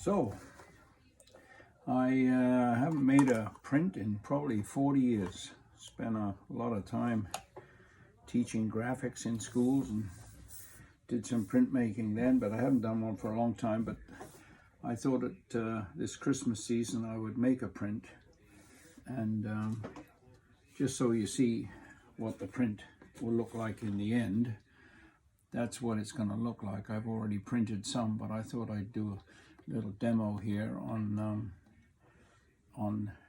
So, I haven't made a print in probably 40 years. Spent a lot of time teaching graphics in schools and did some printmaking then, but I haven't done one for a long time. But I thought that this Christmas season I would make a print, and just so you see what the print will look like in the end. That's what it's going to look like. I've already printed some, but I thought I'd do a little demo here on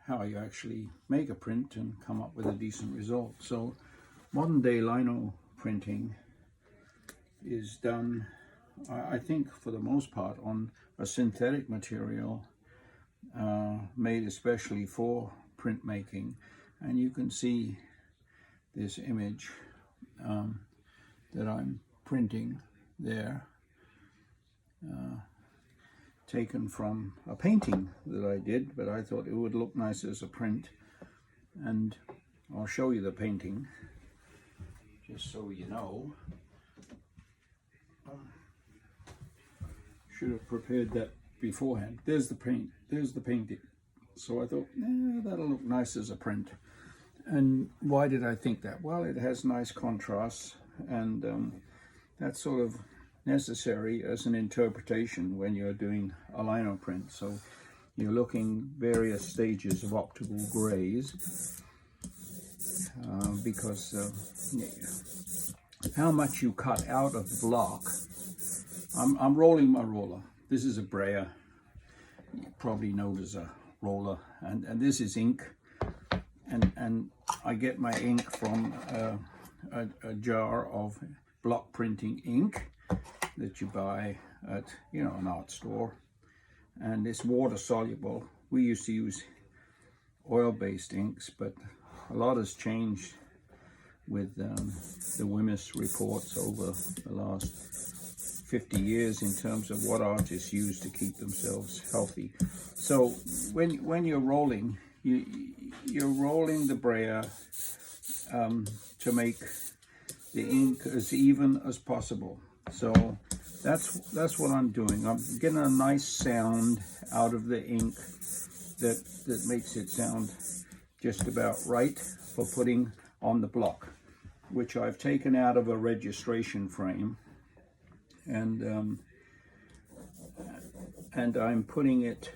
how you actually make a print and come up with a decent result. So modern day lino printing is done, I think for the most part, on a synthetic material made especially for printmaking. And you can see this image that I'm printing there, taken from a painting that I did, but I thought it would look nice as a print. And I'll show you the painting just so you know. Should have prepared that beforehand. There's the paint, there's the painting. So I thought, that'll look nice as a print. And why did I think that? Well, it has nice contrasts, and that's sort of necessary as an interpretation when you're doing a lino print. So you're looking various stages of optical grays, because how much you cut out of the block. I'm rolling my roller. This is a brayer. You probably know there's a roller, and this is ink, and I get my ink from a jar of block printing ink that you buy at an art store, and it's water soluble. We used to use oil-based inks, but a lot has changed with the WMIS reports over the last 50 years in terms of what artists use to keep themselves healthy. So when you're rolling, you're rolling the brayer to make the ink as even as possible. So that's what I'm doing. I'm getting a nice sound out of the ink that makes it sound just about right for putting on the block, which I've taken out of a registration frame, and I'm putting it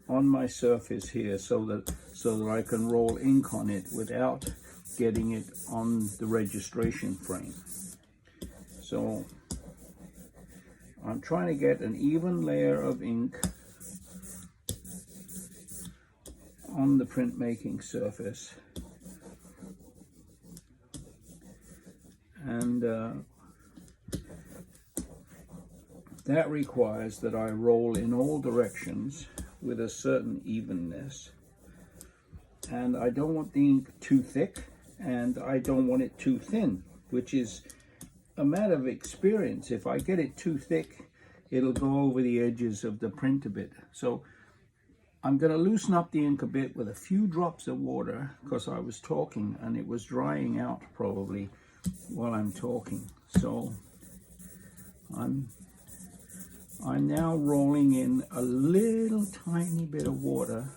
on my surface here so that I can roll ink on it without getting it on the registration frame. So I'm trying to get an even layer of ink on the printmaking surface, and that requires that I roll in all directions with a certain evenness, and I don't want the ink too thick and I don't want it too thin, which is a matter of experience. If I get it too thick, it'll go over the edges of the print a bit. So I'm going to loosen up the ink a bit with a few drops of water, because I was talking and it was drying out probably while I'm talking. So I'm now rolling in a little tiny bit of water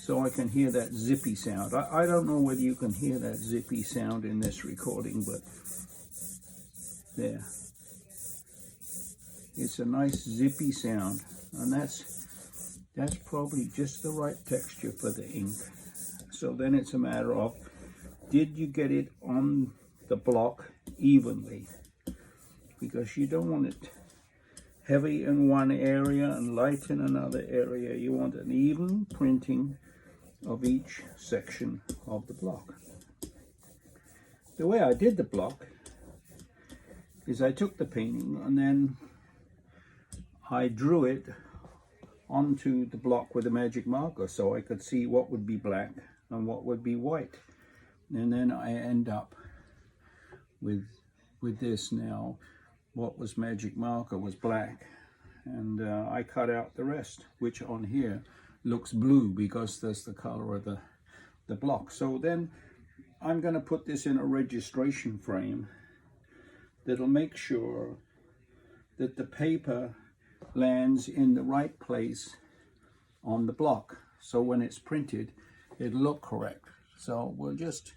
so I can hear that zippy sound. I don't know whether you can hear that zippy sound in this recording, but there. It's a nice zippy sound, and that's probably just the right texture for the ink. So then it's a matter of, did you get it on the block evenly? Because you don't want it heavy in one area and light in another area. You want an even printing of each section of the block. The way I did the block is I took the painting and then I drew it onto the block with a magic marker so I could see what would be black and what would be white. And then I end up with this now. What was magic marker was black, and I cut out the rest, which on here looks blue because that's the color of the block. So then I'm going to put this in a registration frame that'll make sure that the paper lands in the right place on the block. So when it's printed, it'll look correct. So we'll just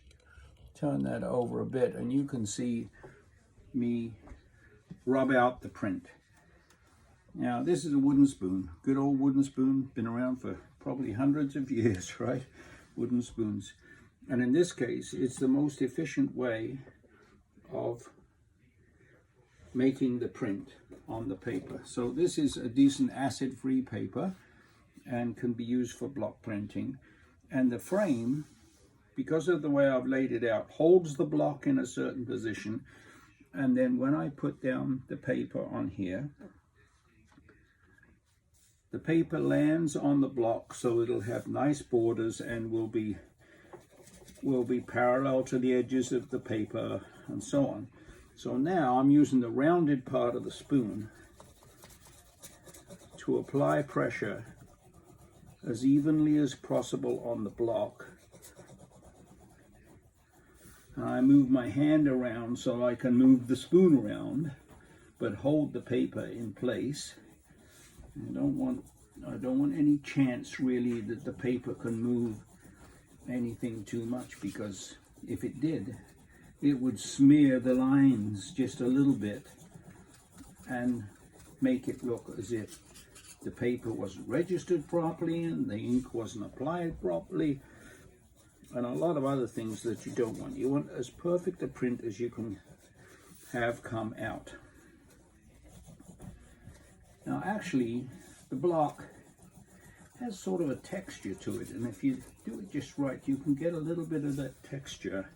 turn that over a bit and you can see me rub out the print. Now this is a wooden spoon, good old wooden spoon, been around for probably hundreds of years, right? Wooden spoons. And in this case, it's the most efficient way of making the print on the paper. So this is a decent acid-free paper and can be used for block printing. And the frame, because of the way I've laid it out, holds the block in a certain position. And then when I put down the paper on here, the paper lands on the block, so it'll have nice borders and will be parallel to the edges of the paper and so on. So now I'm using the rounded part of the spoon to apply pressure as evenly as possible on the block. And I move my hand around so I can move the spoon around, but hold the paper in place. I don't want any chance really that the paper can move anything too much, because if it did, it would smear the lines just a little bit and make it look as if the paper wasn't registered properly and the ink wasn't applied properly, and a lot of other things that you don't want. You want as perfect a print as you can have come out. Now actually, the block has sort of a texture to it, and if you do it just right, you can get a little bit of that texture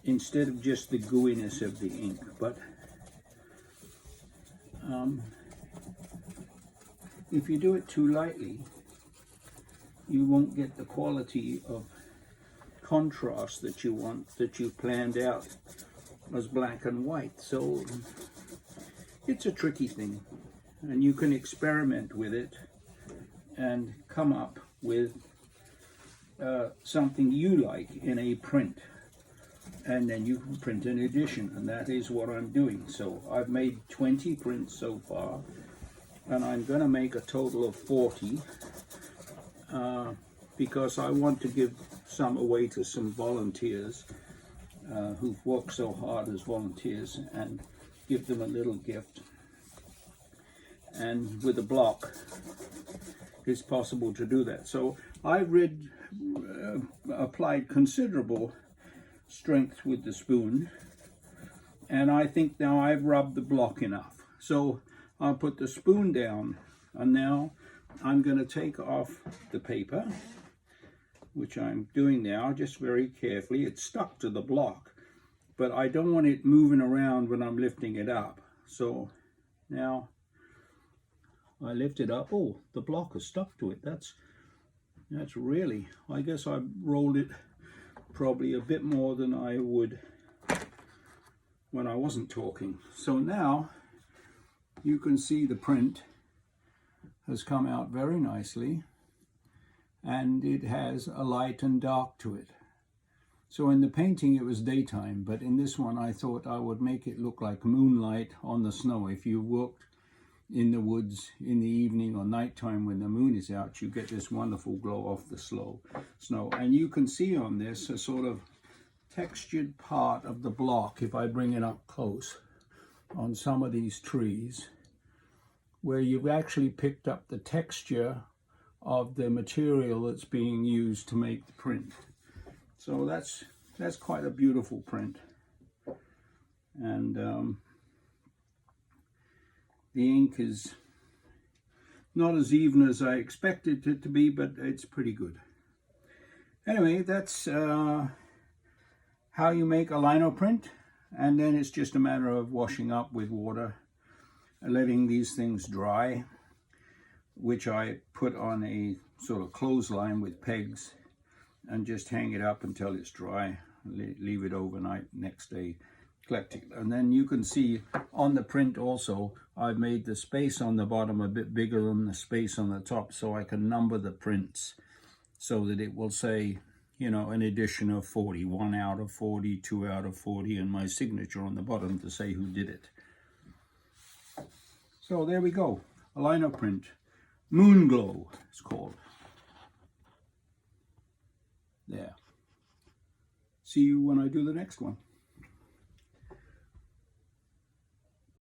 instead of just the gooiness of the ink. But if you do it too lightly, you won't get the quality of contrast that you want, that you've planned out as black and white. So it's a tricky thing, and you can experiment with it and come up with something you like in a print, and then you can print an edition, and that is what I'm doing. So I've made 20 prints so far, and I'm going to make a total of 40 because I want to give some away to some volunteers who've worked so hard as volunteers, and give them a little gift. And with a block, it's possible to do that. So I've applied considerable strength with the spoon, and I think now I've rubbed the block enough. So I'll put the spoon down, and now I'm going to take off the paper, which I'm doing now just very carefully. It's stuck to the block, but I don't want it moving around when I'm lifting it up. So now I lift it up. Oh, the block is stuck to it. That's really, I guess I rolled it probably a bit more than I would when I wasn't talking. So now you can see the print has come out very nicely, and it has a light and dark to it. So in the painting it was daytime, but in this one I thought I would make it look like moonlight on the snow. If you worked in the woods in the evening or nighttime when the moon is out, you get this wonderful glow off the snow. And you can see on this a sort of textured part of the block, if I bring it up close, on some of these trees, where you've actually picked up the texture of the material that's being used to make the print. So that's quite a beautiful print. And the ink is not as even as I expected it to be, but it's pretty good. Anyway, that's how you make a lino print, and then it's just a matter of washing up with water, letting these things dry, which I put on a sort of clothesline with pegs, and just hang it up until it's dry, leave it overnight, next day collect it. And then you can see on the print also, I've made the space on the bottom a bit bigger than the space on the top, so I can number the prints so that it will say, you know, an edition of 40, 1 out of 40, 2 out of 40, and my signature on the bottom to say who did it. So there we go, a lino print. Moon Glow it's called. There. See you when I do the next one.